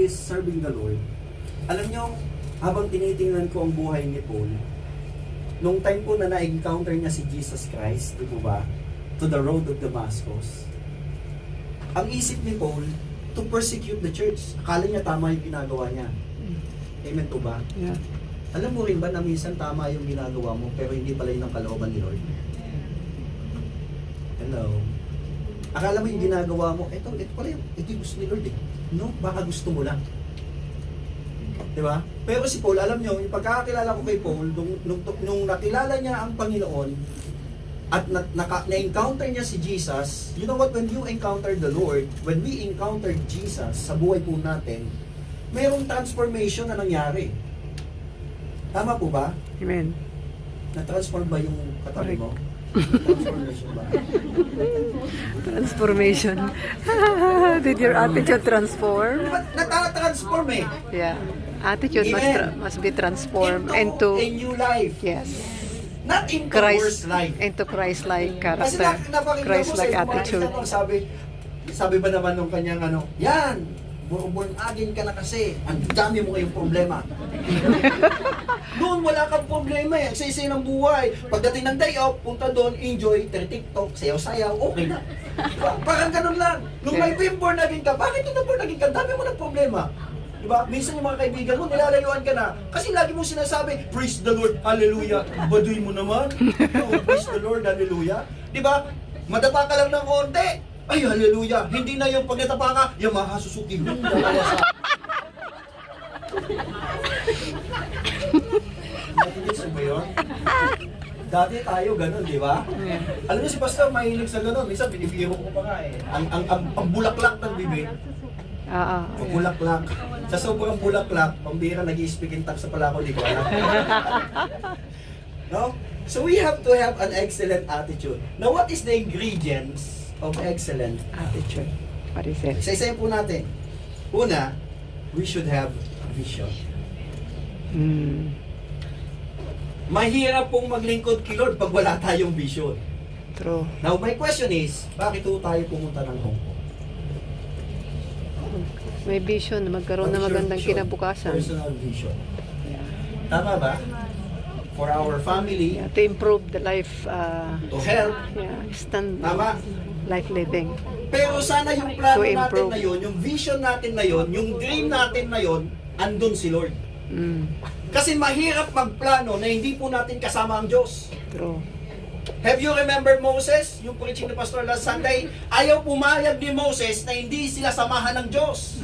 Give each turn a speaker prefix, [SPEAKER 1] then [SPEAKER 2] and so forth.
[SPEAKER 1] is serving the Lord. Alam nyo, habang tinitingnan ko ang buhay ni Paul, nung time po na na-encounter niya si Jesus Christ, di po ba? To the road of Damascus. Ang isip ni Paul, to persecute the church. Akala niya tama yung ginagawa niya. Amen po ba?
[SPEAKER 2] Yeah.
[SPEAKER 1] Alam mo rin ba na minsan tama yung ginagawa mo, pero hindi pala yun ang kalooban ni Lord? Hello? Akala mo yung ginagawa mo, ito pala yung, ito yung gusto ni Lord eh. No, baka gusto mo lang. Diba? Pero si Paul, alam nyo, yung pagkakakilala ko kay Paul, nung nakilala niya ang Panginoon, at na-encounter niya si Jesus, you know what, when you encounter the Lord, when we encounter Jesus sa buhay po natin, mayroong transformation na nangyari. Tama po ba?
[SPEAKER 2] Amen.
[SPEAKER 1] Na-transform ba yung katabi mo? Transformation ba?
[SPEAKER 2] Transformation. Did your attitude transform?
[SPEAKER 1] Nata-transform eh.
[SPEAKER 2] Yeah. Attitude
[SPEAKER 1] Amen.
[SPEAKER 2] must be transformed
[SPEAKER 1] Into
[SPEAKER 2] into
[SPEAKER 1] a new life.
[SPEAKER 2] yes.
[SPEAKER 1] Not into worse
[SPEAKER 2] Christ,
[SPEAKER 1] life.
[SPEAKER 2] into Christ-like
[SPEAKER 1] Kasi
[SPEAKER 2] character,
[SPEAKER 1] napakinggan ko
[SPEAKER 2] Christ-like
[SPEAKER 1] sa
[SPEAKER 2] attitude.
[SPEAKER 1] sabi ba naman nung kanyang yan, born again ka na kasi, ang dami mo ngayong problema. Doon wala kang problema eh, sa ng buhay. Pagdating ng day off, punta doon, enjoy, TikTok, sayaw-sayaw, okay na. Diba? Parang ganun lang. Nung may born again ka, bakit ito born again ka? Dami mo ng problema. Diba? Minsan yung mga kaibigan mo, nilalayuan ka na. Kasi lagi mo sinasabi, praise the Lord, hallelujah. Baduy mo naman. Oh, praise the Lord, hallelujah. Diba? Madapa ka lang ng konti. Ay, hallelujah. Hindi na yung pag natapa ka, Yamaha, Suzuki, Honda, Kawasaki. Nainis mo yun? Dati tayo ganun, di ba? Alam niyo si Pastor, mahilig sa ganun. Minsan, binibiro ko pa nga eh. Ang bulaklak ng bibig. Ang bulaklak. Sa sobrang bulaklak, pambira nag-i-speak in tongues sa pala ako, di ko alam. No? So we have to have an excellent attitude. Now, what is the ingredients of excellent attitude?
[SPEAKER 2] What is it?
[SPEAKER 1] Isa-isayin po natin. Una, we should have vision. Mahirap pong maglingkod kay Lord pag wala tayong vision.
[SPEAKER 2] True.
[SPEAKER 1] Now, my question is, bakit po tayo pumunta ng Hong Kong?
[SPEAKER 2] May vision, magkaroon
[SPEAKER 1] What is
[SPEAKER 2] na
[SPEAKER 1] your
[SPEAKER 2] magandang
[SPEAKER 1] vision?
[SPEAKER 2] kinabukasan.
[SPEAKER 1] Personal vision.
[SPEAKER 2] Yeah.
[SPEAKER 1] Tama ba? For our family,
[SPEAKER 2] Yeah, to improve the life,
[SPEAKER 1] to help. Tama.
[SPEAKER 2] life living.
[SPEAKER 1] Pero sana yung plano
[SPEAKER 2] To
[SPEAKER 1] natin
[SPEAKER 2] improve.
[SPEAKER 1] na yun, yung vision natin na yun, yung dream natin na yun, andun si Lord. Kasi mahirap magplano na hindi po natin kasama ang Diyos.
[SPEAKER 2] True.
[SPEAKER 1] Have you remember Moses? Yung preaching ni Pastor last Sunday, ayaw pumayag ni Moses na hindi sila samahan ng Diyos.